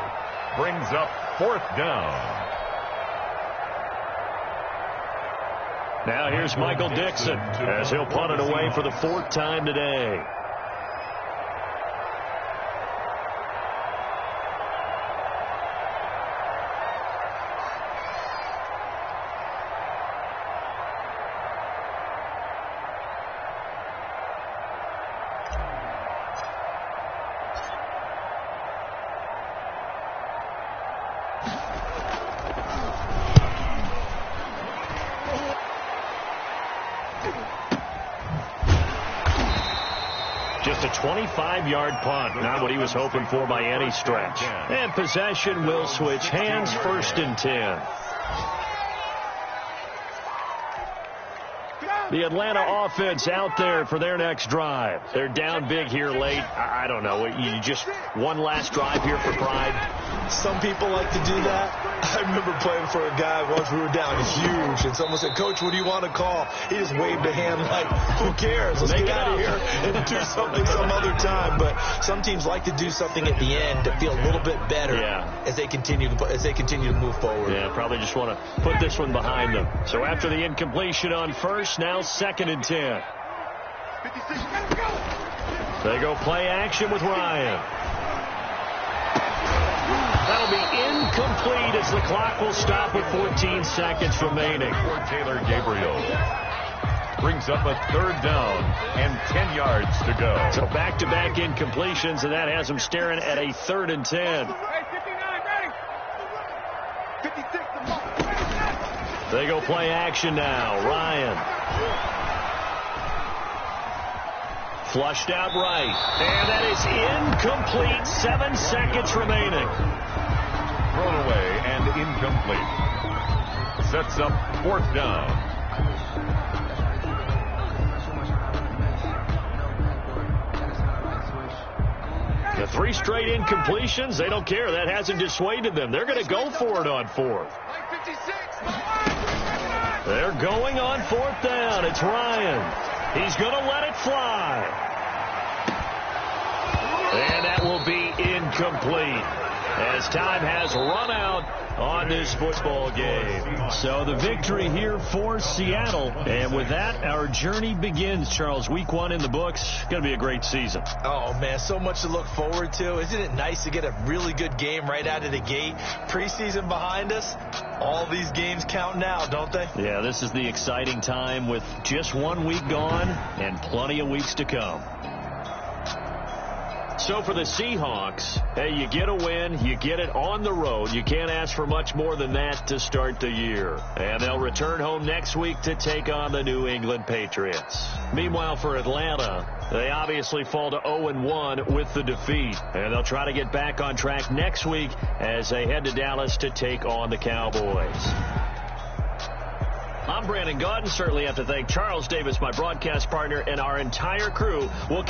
S3: Brings up 4th down.
S2: Now here's Michael Dixon as he'll punt it away for the 4th time today. 25-yard punt. Not what he was hoping for by any stretch. And possession will switch hands, 1st and 10. The Atlanta offense out there for their next drive. They're down big here late. I don't know. You just one last drive here for pride.
S4: Some people like to do that. I remember playing for a guy once. We were down huge, and someone said, "Coach, what do you want to call?" He just waved a hand like, "Who cares? Let's get out of here and do something some other time." But some teams like to do something at the end to feel a little bit better as they continue to move forward.
S2: Yeah, probably just want to put this one behind them. So after the incompletion on 1st, now 2nd and 10. They go play action with Ryan. That'll be incomplete as the clock will stop with 14 seconds remaining.
S3: Taylor Gabriel brings up a 3rd down and 10 yards to go.
S2: So back-to-back incompletions, and that has them staring at a 3rd and 10. They go play action now. Ryan. Flushed out right. And that is incomplete. 7 seconds remaining.
S3: Thrown away and incomplete. Sets up 4th down.
S2: The 3 straight incompletions, they don't care. That hasn't dissuaded them. They're going to go for it on 4th. They're going on 4th down. It's Ryan. He's going to let it fly. And that will be incomplete as time has run out on this football game. So the victory here for Seattle. And with that, our journey begins, Charles. Week 1 in the books. Going to be a great season.
S4: Oh, man, so much to look forward to. Isn't it nice to get a really good game right out of the gate? Preseason behind us. All these games count now, don't they?
S2: Yeah, this is the exciting time with just 1 week gone and plenty of weeks to come. So for the Seahawks, hey, you get a win, you get it on the road. You can't ask for much more than that to start the year. And they'll return home next week to take on the New England Patriots. Meanwhile, for Atlanta, they obviously fall to 0-1 with the defeat. And they'll try to get back on track next week as they head to Dallas to take on the Cowboys. I'm Brandon Gaudin. Certainly have to thank Charles Davis, my broadcast partner, and our entire crew. We'll